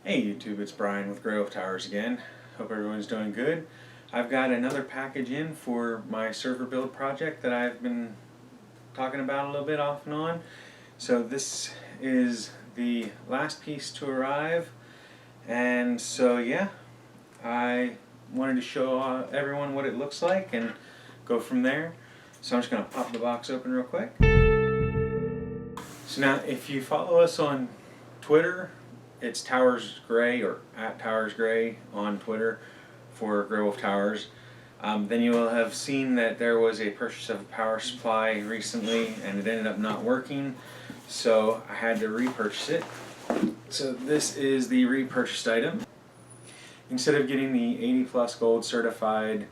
Hey YouTube, it's Brian with GreyWolf Towers again. Hope everyone's doing good. I've got another package in for my server build project that I've been talking about a little bit off and on. So this is the last piece to arrive, and so yeah, I wanted to show everyone what it looks like and go from there. So I'm just going to pop the box open real quick. So now if you follow us on Twitter, it's Towers Grey, or at Towers Grey on Twitter for GreyWolf Towers. Then you will have seen that there was a purchase of a power supply recently and it ended up not working, so I had to repurchase it. So this is the repurchased item. Instead of getting the 80 plus gold certified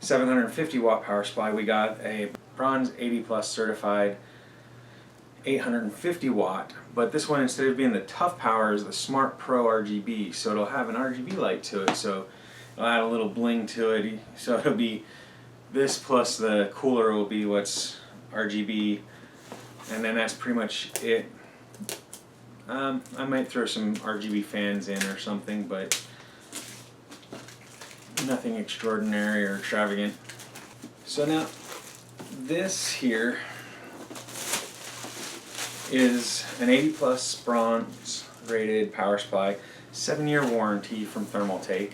750 watt power supply, we got a bronze 80 plus certified 850 watt, but this one, instead of being the tough power, is the Smart Pro RGB, so it'll have an RGB light to it, so it'll add a little bling to it. So it'll be this plus the cooler will be what's RGB, and then that's pretty much it. I might throw some RGB fans in or something, but nothing extraordinary or extravagant. So now this here is an 80 plus bronze rated power supply, 7-year warranty from ThermalTake.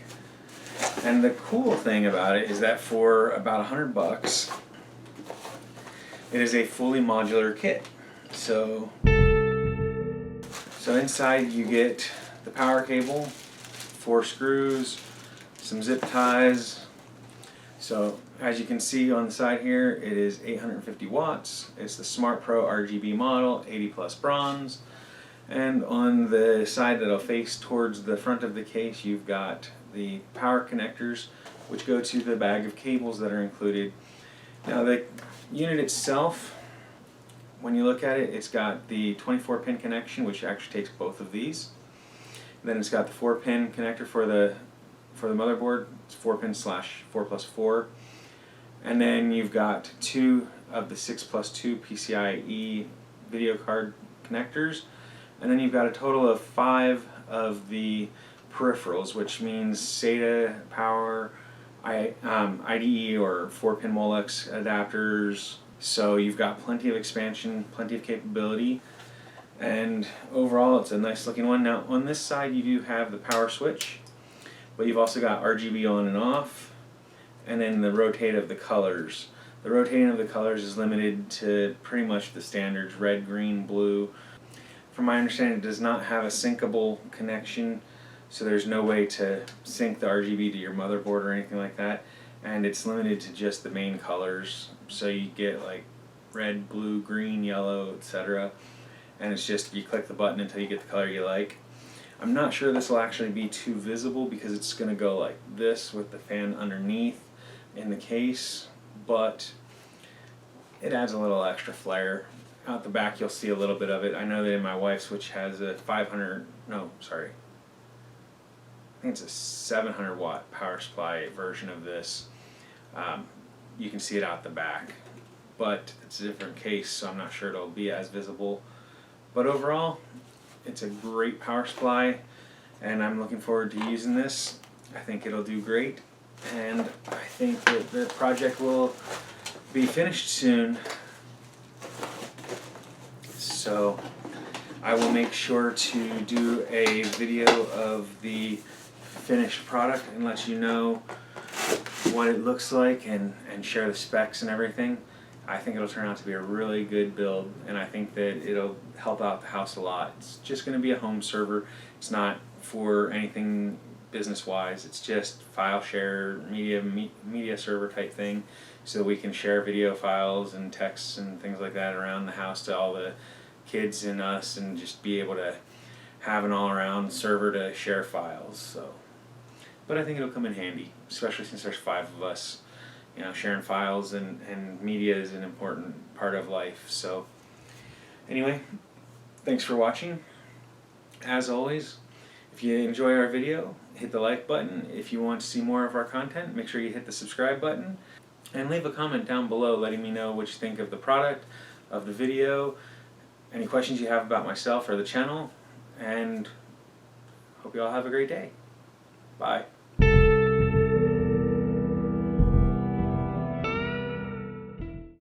And the cool thing about it is that for about $100, it is a fully modular kit. So inside you get the power cable, 4 screws, some zip ties. So as you can see on the side here, it is 850 watts. It's the Smart Pro RGB model, 80 plus bronze. And on the side that'll face towards the front of the case, you've got the power connectors, which go to the bag of cables that are included. Now the unit itself, when you look at it, it's got the 24-pin connection, which actually takes both of these. Then it's got the 4-pin connector for the motherboard. It's 4-pin / 4+4. And then you've got 2 of the 6+2 PCIe video card connectors. And then you've got a total of 5 of the peripherals, which means SATA, power, IDE or 4-pin Molex adapters. So you've got plenty of expansion, plenty of capability, and overall it's a nice looking one. Now on this side you do have the power switch, but you've also got RGB on and off, and then the rotate of the colors. The rotating of the colors is limited to pretty much the standards, red, green, blue. From my understanding, it does not have a syncable connection, so there's no way to sync the RGB to your motherboard or anything like that, and it's limited to just the main colors. So you get like red, blue, green, yellow, etc. And it's just, you click the button until you get the color you like. I'm not sure this will actually be too visible because it's going to go like this with the fan underneath in the case, but it adds a little extra flair. Out the back you'll see a little bit of it. I know that in my wife's, which has a 700 watt power supply version of this, you can see it out the back, but it's a different case, so I'm not sure it'll be as visible. But overall, it's a great power supply, and I'm looking forward to using this. I think it'll do great, and I think that the project will be finished soon. So I will make sure to do a video of the finished product and let you know what it looks like and share the specs and everything. I think it'll turn out to be a really good build, and I think that it'll help out the house a lot. It's just going to be a home server. It's not for anything business-wise. It's just file share, media server type thing, so we can share video files and texts and things like that around the house to all the kids and us, and just be able to have an all-around server to share files. So, but I think it'll come in handy, especially since there's 5 of us. You know, sharing files and media is an important part of life. So anyway, thanks for watching. As always, if you enjoy our video, hit the like button. If you want to see more of our content, make sure you hit the subscribe button, and leave a comment down below letting me know what you think of the product, of the video, any questions you have about myself or the channel, and hope you all have a great day. Bye.